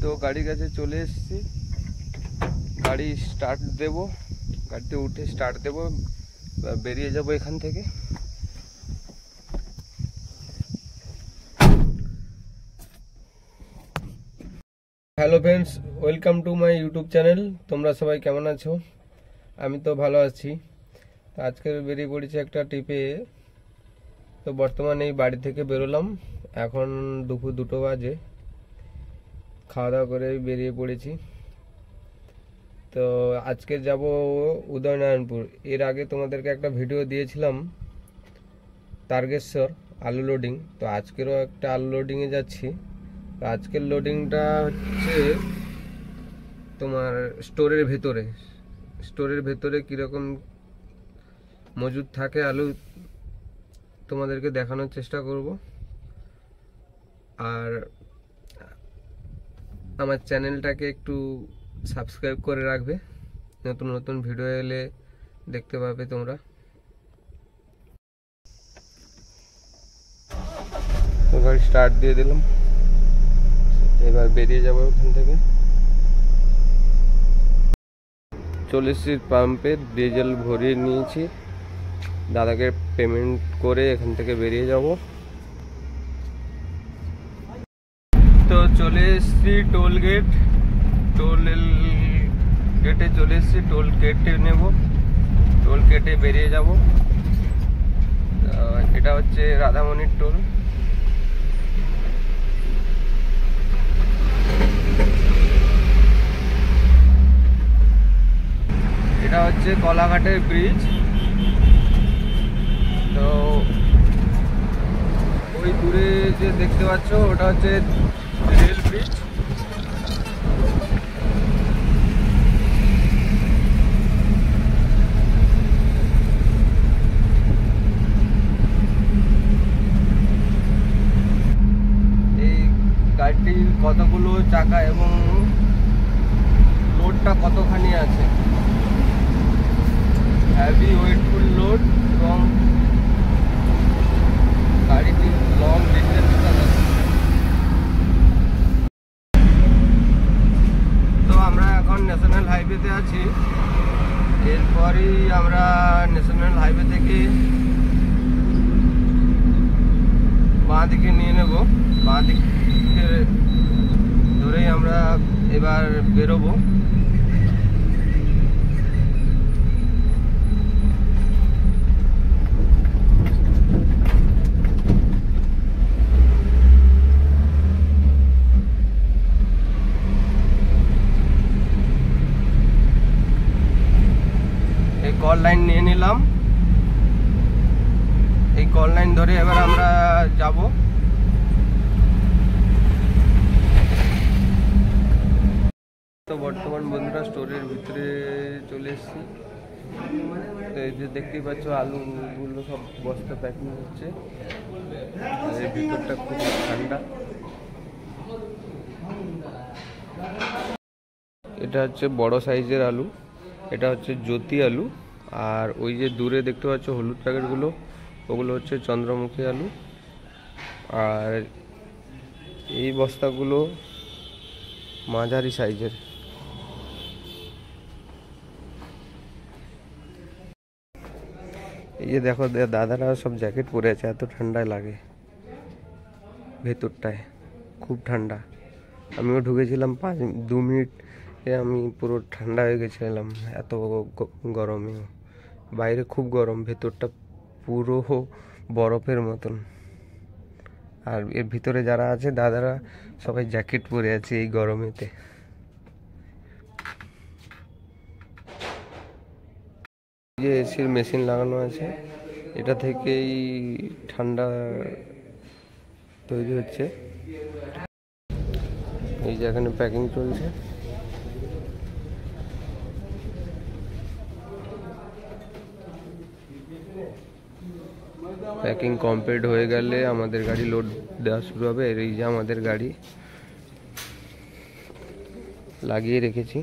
তো গাড়ির কাছে চলে এসেছি, গাড়ি স্টার্ট দেব, গাড়িতে উঠে স্টার্ট দেব, বেরিয়ে যাব এখান থেকে। Hello friends, welcome to my YouTube channel. তোমরা সবাই কেমন আছো? আমি তো ভালো আছি। তো আজকে বেরিয়ে পড়েছি একটা ট্রিপে। তো বর্তমানে এই বাড়ি থেকে বেরোলাম, এখন দুপুর 2টো বাজে। খাওয়া দাওয়া করে বেরিয়ে পড়েছি। তো আজকে যাব উদয়নারায়ণপুর। এর আগে তোমাদেরকে একটা ভিডিও দিয়েছিলাম তারকেশ্বর আলু লোডিং। তো আজকেরও একটা আলু লোডিংয়ে যাচ্ছি। তো আজকের লোডিংটা হচ্ছে তোমার স্টোরের ভেতরে কীরকম মজুদ থাকে আলু তোমাদেরকে দেখানোর চেষ্টা করব। আর আমার চ্যানেলটাকে একটু সাবস্ক্রাইব করে রাখবে, নতুন নতুন ভিডিও এলে দেখতে পাবে তোমরা। তো গাড়ি স্টার্ট দিয়ে দিলাম, এবার বেরিয়ে যাবো ওখান থেকে। চলে এসেছি পাম্পে, ডিজেল ভরিয়ে নিয়েছি, দাদাকে পেমেন্ট করে এখান থেকে বেরিয়ে যাব। তো চলে এসেছি টোল গেটে চলে এসেছি। টোল গেটে নেব, টোল গেটে বেরিয়ে যাব। এটা হচ্ছে রাধামণির টোল। এটা হচ্ছে কলাঘাটের ব্রিজ। তো ওই দূরে যে দেখতে পাচ্ছ ওটা হচ্ছে রেল ব্রিজ। এই গাড়িটির কতগুলো চাকা এবং লোডটা কতখানি আছে, হেভি ওয়েটফুল লোড এবং গাড়িটি লং ডিস্টেন্স চালাচ্ছে। তো আমরা এখন ন্যাশনাল হাইওয়েতে আছি। এরপরই আমরা ন্যাশনাল হাইওয়ে থেকে বাঁ দিকে নিয়ে নেব। বাঁ দিকে ধরেই আমরা এবার বেরোবো। কল লাইন নিয়ে নিলাম, এই কল লাইন ধরে এবার আমরা যাব। তো বর্তমান বন্ধুরা স্টোরের ভিতরে চলে এসেছি। তো এই যে দেখতেই পাচ্ছ আলুগুলো সব বস্তা প্যাকিং হচ্ছে। এর ভিতরটা খুব ঠান্ডা। এটা হচ্ছে বড় সাইজের আলু, এটা হচ্ছে জ্যোতি আলু। আর ওই যে দূরে দেখতে পাচ্ছ হলুদ প্যাকেটগুলো, ওগুলো হচ্ছে চন্দ্রমুখী আলু। আর এই বস্তাগুলো মাঝারি সাইজের। এই যে দেখো দাদারা সব জ্যাকেট পরে আছে, এত ঠান্ডায় লাগে ভেতরটায়, খুব ঠান্ডা। আমিও ঢুকেছিলাম 2 মিনিট, আমি পুরো ঠান্ডা হয়ে গেছিলাম, এত গরমে। বাইরে খুব গরম, ভেতরটা পুরো বরফের মতন। আর এর ভিতরে যারা আছে দাদারা সবাই জ্যাকেট পরে আছে এই গরমেতে। যে এসির মেশিন লাগানো আছে, এটা থেকেই ঠান্ডা তৈরি হচ্ছে। এই যে এখানে প্যাকিং চলছে। প্যাকিং কমপ্লিট হয়ে গেলে আমাদের গাড়ি লোড দেওয়া শুরু হবে। এই যে আমাদের গাড়ি লাগিয়ে রেখেছি।